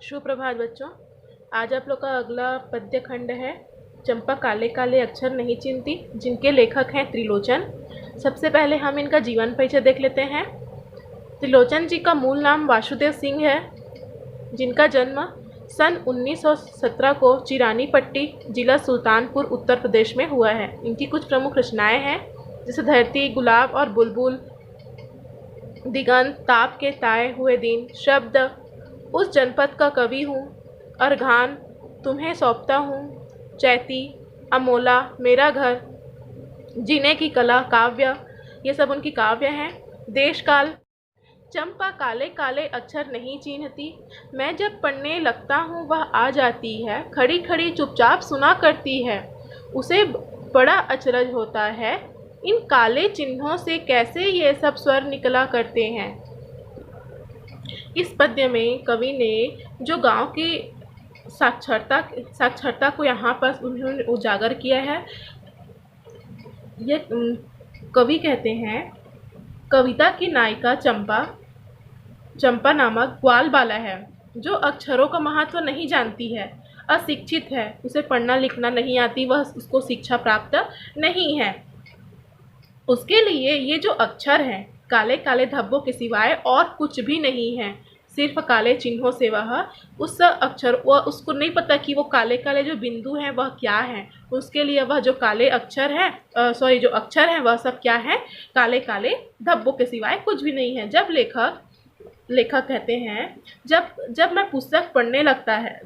सुप्रभात बच्चों। आज आप लोग का अगला पद्य खंड है चंपा काले काले अक्षर नहीं चिन्हती, जिनके लेखक हैं त्रिलोचन। सबसे पहले हम इनका जीवन परिचय देख लेते हैं। त्रिलोचन जी का मूल नाम वासुदेव सिंह है, जिनका जन्म सन 1917 को चिरानी पट्टी, जिला सुल्तानपुर, उत्तर प्रदेश में हुआ है। इनकी कुछ प्रमुख रचनाएं हैं, जैसे धरती, गुलाब और बुलबुल, दिगंत, ताप के ताए हुए दिन, शब्द, उस जनपद का कवि हूँ, अर्घान, तुम्हें सौंपता हूँ, चैती, अमोला, मेरा घर, जीने की कला, काव्य, ये सब उनकी काव्य हैं। देश काल। चंपा काले काले अक्षर नहीं चिन्हती, मैं जब पढ़ने लगता हूँ वह आ जाती है, खड़ी खड़ी चुपचाप सुना करती है, उसे बड़ा अचरज होता है, इन काले चिन्हों से कैसे ये सब स्वर निकला करते हैं। इस पद्य में कवि ने जो गांव की साक्षरता को यहाँ पर उन्होंने उजागर किया है। ये कवि कहते हैं, कविता की नायिका चंपा नामक ग्वाल बाला है, जो अक्षरों का महत्व नहीं जानती है, अशिक्षित है, उसे पढ़ना लिखना नहीं आती, वह उसको शिक्षा प्राप्त नहीं है। उसके लिए ये जो अक्षर हैं, काले काले धब्बों के सिवाय और कुछ भी नहीं है, सिर्फ काले चिन्हों से वह उस अक्षर, वह उसको नहीं पता कि वो काले काले जो बिंदु हैं वह क्या हैं। उसके लिए वह जो काले अक्षर हैं, जो अक्षर हैं वह सब क्या है, काले काले धब्बों के सिवाय कुछ भी नहीं है। जब लेखक कहते हैं, जब मैं पुस्तक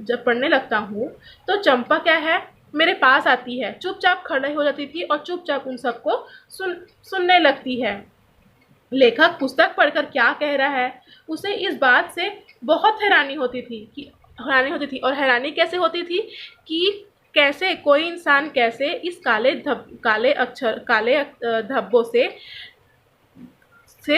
जब पढ़ने लगता हूँ तो चंपा क्या है, मेरे पास आती है, चुपचाप खड़े हो जाती थी और चुपचाप उन सबको सुनने लगती है। लेखक पुस्तक पढ़कर क्या कह रहा है, उसे इस बात से बहुत हैरानी होती थी। और हैरानी कैसे होती थी कि कैसे कोई इंसान कैसे इस काले धब्बों से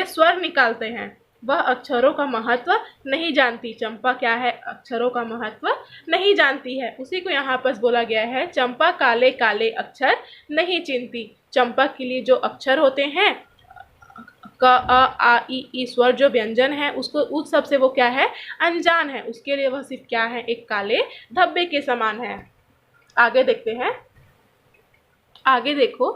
स्वर निकालते हैं। वह अक्षरों का महत्व नहीं जानती। चंपा क्या है, अक्षरों का महत्व नहीं जानती है। उसी को यहाँ पर बोला गया है, चंपा काले काले अक्षर नहीं चिन्हती। चंपा के लिए जो अक्षर होते हैं, क, अ, आ, ई स्वर जो व्यंजन है, उसको उस सब से वो क्या है, अनजान है। उसके लिए वह सिर्फ क्या है, एक काले धब्बे के समान है। आगे देखते हैं। आगे देखो,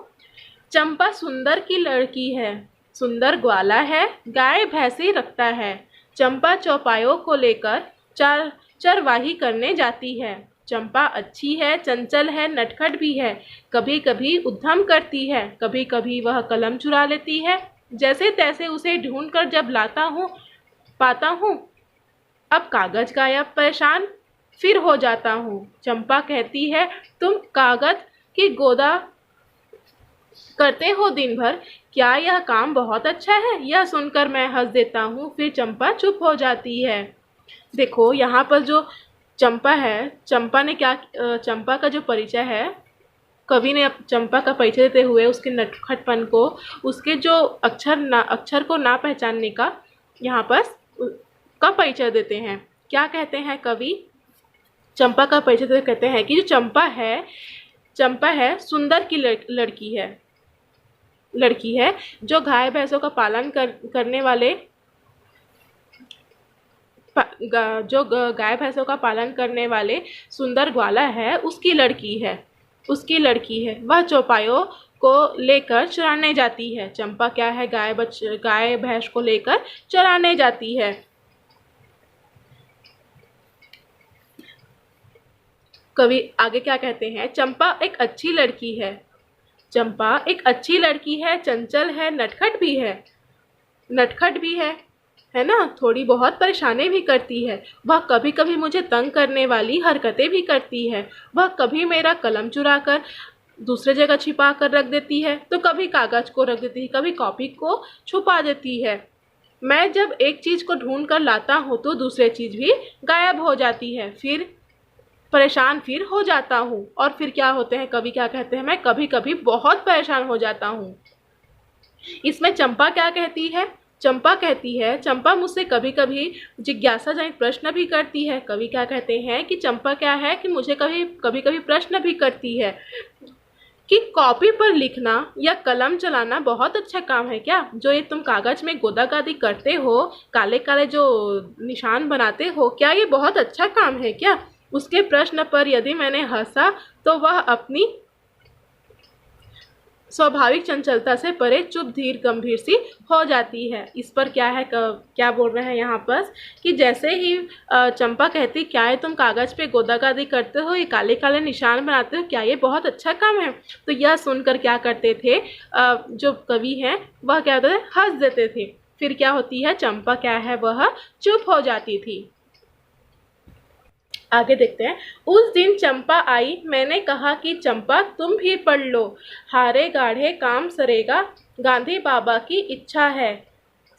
चंपा सुंदर की लड़की है, सुंदर ग्वाला है, गाय भैंसे रखता है। चंपा चौपायों को लेकर चरवाही करने जाती है। चंपा अच्छी है, चंचल है, नटखट भी है, कभी कभी उद्यम करती है, कभी कभी वह कलम चुरा लेती है। जैसे तैसे उसे ढूंढकर जब पाता हूँ, अब कागज गायब, परेशान फिर हो जाता हूँ। चंपा कहती है, तुम कागज की गोदा करते हो दिन भर, क्या यह काम बहुत अच्छा है? यह सुनकर मैं हंस देता हूँ, फिर चंपा चुप हो जाती है। देखो यहाँ पर जो चंपा है, चंपा का जो परिचय है, कवि ने चंपा का परिचय देते हुए उसके नटखटपन को, उसके जो अक्षर को ना पहचानने का यहाँ पर का परिचय देते हैं। क्या कहते हैं कवि, चंपा का परिचय देते कहते हैं कि जो चंपा है लड़की है, जो गाय भैंसों का पालन करने वाले सुंदर ग्वाला है, उसकी लड़की है। वह चौपायों को लेकर चराने जाती है। चंपा क्या है, गाय भैंस को लेकर चराने जाती है। कवि आगे क्या कहते हैं, चंपा एक अच्छी लड़की है, चंचल है, नटखट भी है ना, थोड़ी बहुत परेशानी भी करती है। वह कभी कभी मुझे तंग करने वाली हरकतें भी करती है। वह कभी मेरा कलम चुरा कर दूसरे जगह छिपा कर रख देती है, तो कभी कागज को रख देती है, कभी कॉपी को छुपा देती है। मैं जब एक चीज को ढूंढ कर लाता हूँ तो दूसरी चीज भी गायब हो जाती है, फिर परेशान फिर हो जाता हूँ। और फिर क्या होते हैं, कवि क्या कहते हैं, मैं कभी कभी बहुत परेशान हो जाता हूँ। इसमें चंपा क्या कहती है, चंपा मुझसे कभी कभी जिज्ञासाजनक प्रश्न भी करती है। कवि क्या कहते हैं कि चंपा क्या है कि मुझे कभी कभी प्रश्न भी करती है। कि कॉपी पर लिखना या कलम चलाना बहुत अच्छा काम है क्या? जो ये तुम कागज में गोदा-गादी करते हो, काले-काले जो निशान बनाते हो, क्या ये बहुत अच्छा काम है क्या? उसके प्रश्न पर यदि मैंने हंसा तो वह अपनी स्वाभाविक चंचलता से परे चुप धीर गंभीर सी हो जाती है। इस पर क्या है, क्या बोल रहे हैं यहाँ पर कि जैसे ही चंपा कहती क्या है तुम कागज पे गोदा-गादी करते हो, ये काले-काले निशान बनाते हो, क्या ये बहुत अच्छा काम है? तो यह सुनकर क्या करते थे, जो कवि हैं वह क्या होते थे, हंस देते थे। फिर क्या होती है, चंपा क्या है वह चुप हो जाती थी। आगे देखते हैं। उस दिन चंपा आई, मैंने कहा कि चंपा तुम भी पढ़ लो, हारे गाढ़े काम सरेगा, गांधी बाबा की इच्छा है,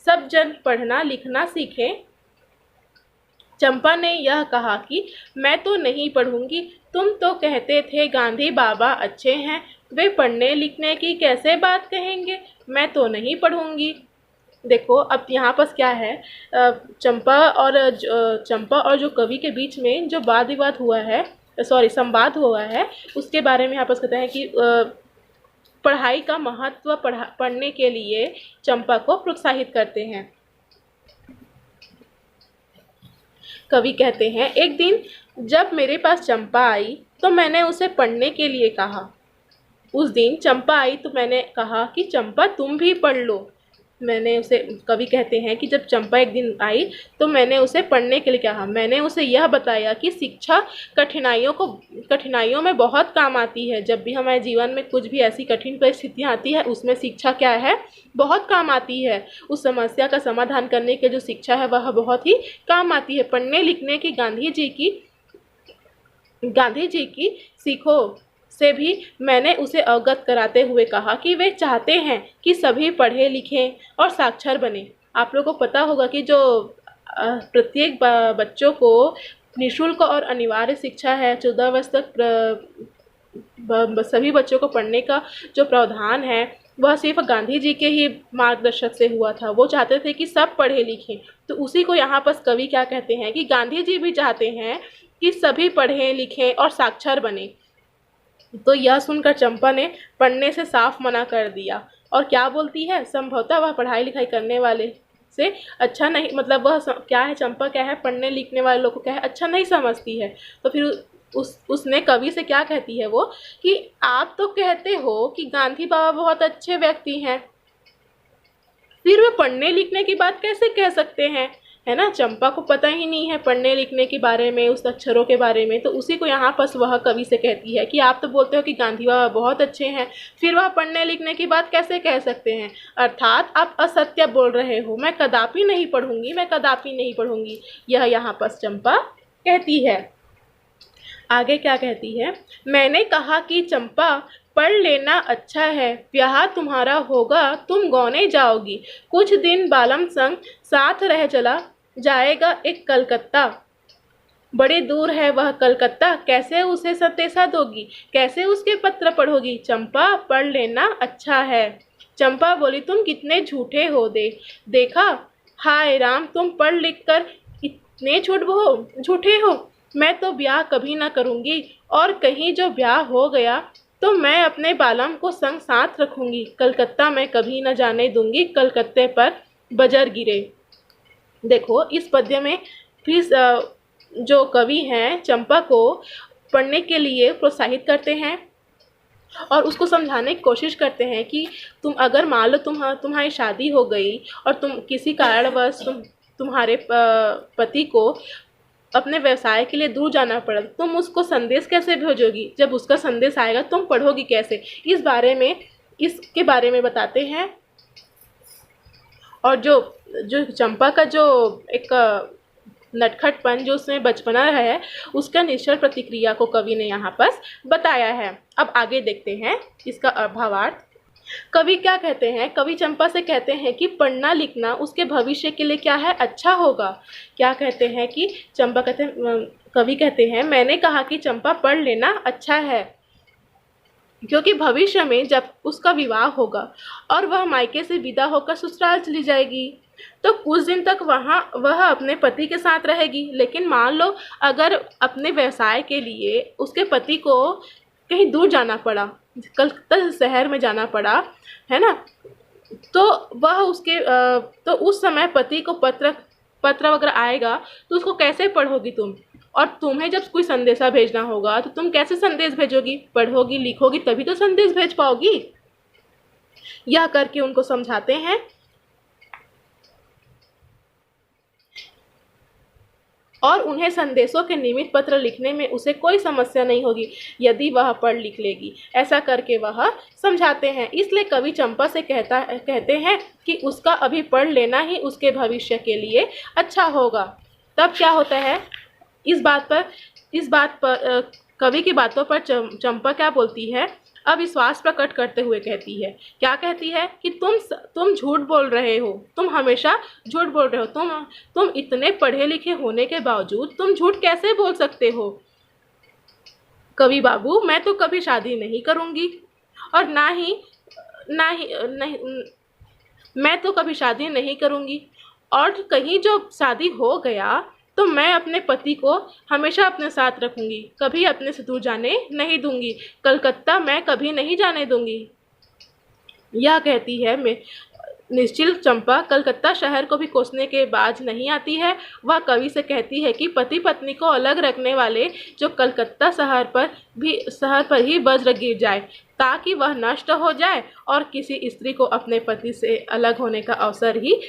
सब जन पढ़ना लिखना सीखें। चंपा ने यह कहा कि मैं तो नहीं पढ़ूंगी, तुम तो कहते थे गांधी बाबा अच्छे हैं, वे पढ़ने लिखने की कैसे बात कहेंगे, मैं तो नहीं पढ़ूंगी। देखो अब यहाँ पर क्या है, चंपा और जो कवि के बीच में जो वाद विवाद हुआ है, सॉरी संवाद हुआ है, उसके बारे में यहाँ पर कहते हैं कि पढ़ाई का महत्व पढ़ने के लिए चंपा को प्रोत्साहित करते हैं। कवि कहते हैं, एक दिन जब मेरे पास चंपा आई तो मैंने उसे पढ़ने के लिए कहा। उस दिन चंपा आई तो मैंने कहा कि चंपा तुम भी पढ़ लो। मैंने उसे, कवि कहते हैं कि जब चंपा एक दिन आई तो मैंने उसे पढ़ने के लिए कहा। मैंने उसे यह बताया कि शिक्षा कठिनाइयों में बहुत काम आती है। जब भी हमारे जीवन में कुछ भी ऐसी कठिन परिस्थितियाँ आती है, उसमें शिक्षा क्या है, बहुत काम आती है। उस समस्या का समाधान करने के जो शिक्षा है वह बहुत ही काम आती है। पढ़ने लिखने की गांधी जी की सीखो से भी मैंने उसे अवगत कराते हुए कहा कि वे चाहते हैं कि सभी पढ़े लिखें और साक्षर बने। आप लोगों को पता होगा कि जो प्रत्येक बच्चों को निःशुल्क और अनिवार्य शिक्षा है, 14 वर्ष तक सभी बच्चों को पढ़ने का जो प्रावधान है वह सिर्फ गांधी जी के ही मार्गदर्शक से हुआ था। वो चाहते थे कि सब पढ़े लिखें। तो उसी को यहाँ पर कवि क्या कहते हैं कि गांधी जी भी चाहते हैं कि सभी पढ़ें लिखें और साक्षर बने। तो यह सुनकर चंपा ने पढ़ने से साफ मना कर दिया और क्या बोलती है, संभवतः वह पढ़ाई लिखाई करने वाले से अच्छा नहीं, मतलब वह क्या है, चंपा क्या है, पढ़ने लिखने वाले लोग को क्या है, अच्छा नहीं समझती है। तो फिर उसने कवि से क्या कहती है वो कि आप तो कहते हो कि गांधी बाबा बहुत अच्छे व्यक्ति हैं, फिर वे पढ़ने लिखने की बात कैसे कह सकते हैं, है ना। चंपा को पता ही नहीं है पढ़ने लिखने के बारे में, उस अक्षरों के बारे में। तो उसी को यहाँ पर वह कवि से कहती है कि आप तो बोलते हो कि गांधी बाबा बहुत अच्छे हैं, फिर वह पढ़ने लिखने की बात कैसे कह सकते हैं, अर्थात आप असत्य बोल रहे हो, मैं कदापि नहीं पढ़ूंगी, मैं कदापि नहीं पढ़ूंगी। यह यहाँ पर चंपा कहती है। आगे क्या कहती है, मैंने कहा कि चंपा पढ़ लेना अच्छा है, ब्याह तुम्हारा होगा, तुम गौने जाओगी, कुछ दिन बालम संग साथ रह चला जाएगा एक कलकत्ता, बड़े दूर है वह कलकत्ता, कैसे उसे संदेशा दोगी, कैसे उसके पत्र पढ़ोगी, चंपा पढ़ लेना अच्छा है। चंपा बोली, तुम कितने झूठे हो, देखा, हाय राम, तुम पढ़ लिख कर इतने झूठे हो। मैं तो ब्याह कभी ना करूँगी, और कहीं जो ब्याह हो गया तो मैं अपने बालम को संग साथ रखूँगी, कलकत्ता मैं कभी न जाने दूँगी, कलकत्ते पर बजर गिरे। देखो इस पद्य में फिर जो कवि हैं चंपा को पढ़ने के लिए प्रोत्साहित करते हैं और उसको समझाने की कोशिश करते हैं कि तुम अगर मान लो तुम्हारी शादी हो गई और तुम किसी कारणवश तुम्हारे पति को अपने व्यवसाय के लिए दूर जाना पड़ा, तुम उसको संदेश कैसे भेजोगी, जब उसका संदेश आएगा तुम पढ़ोगी कैसे, इसके बारे में बताते हैं। और जो चंपा का जो एक नटखटपन जो उसमें बचपना है, उसका निश्चल प्रतिक्रिया को कवि ने यहाँ पर बताया है। अब आगे देखते हैं इसका भावार्थ। कवि क्या कहते हैं, कवि चंपा से कहते हैं कि पढ़ना लिखना उसके भविष्य के लिए क्या है, अच्छा होगा। क्या कहते हैं कि कवि कहते हैं, मैंने कहा कि चंपा पढ़ लेना अच्छा है, क्योंकि भविष्य में जब उसका विवाह होगा और वह मायके से विदा होकर ससुराल चली जाएगी तो कुछ दिन तक वह अपने पति के साथ रहेगी। लेकिन मान लो अगर अपने व्यवसाय के लिए उसके पति को कहीं दूर जाना पड़ा, कलकत्ता शहर में जाना पड़ा, है ना। तो वह उसके तो उस समय पति को पत्र पत्र वगैरह आएगा तो उसको कैसे पढ़ोगी तुम? और तुम्हें जब कोई संदेशा भेजना होगा तो तुम कैसे संदेश भेजोगी? पढ़ोगी लिखोगी तभी तो संदेश भेज पाओगी। यह करके उनको समझाते हैं और उन्हें संदेशों के निमित्त पत्र लिखने में उसे कोई समस्या नहीं होगी यदि वह पढ़ लिख लेगी। ऐसा करके वह समझाते हैं। इसलिए कवि चंपा से कहते हैं कि उसका अभी पढ़ लेना ही उसके भविष्य के लिए अच्छा होगा। तब क्या होता है, इस बात पर कवि की बातों पर चंपा क्या बोलती है, अविश्वास प्रकट करते हुए कहती है। क्या कहती है कि तुम झूठ बोल रहे हो, तुम हमेशा झूठ बोल रहे हो। तुम इतने पढ़े लिखे होने के बावजूद तुम झूठ कैसे बोल सकते हो? कवि बाबू, मैं तो कभी शादी नहीं करूंगी और ना ही नहीं, मैं तो कभी शादी नहीं करूंगी और कहीं जो शादी हो गया तो मैं अपने पति को हमेशा अपने साथ रखूंगी, कभी अपने से दूर जाने नहीं दूंगी। कलकत्ता मैं कभी नहीं जाने दूंगी। यह कहती है मैं निश्चिल चंपा कलकत्ता शहर को भी कोसने के बाज नहीं आती है। वह कवि से कहती है कि पति पत्नी को अलग रखने वाले जो कलकत्ता शहर पर ही वज्र गिर जाए ताकि वह नष्ट हो जाए और किसी स्त्री को अपने पति से अलग होने का अवसर ही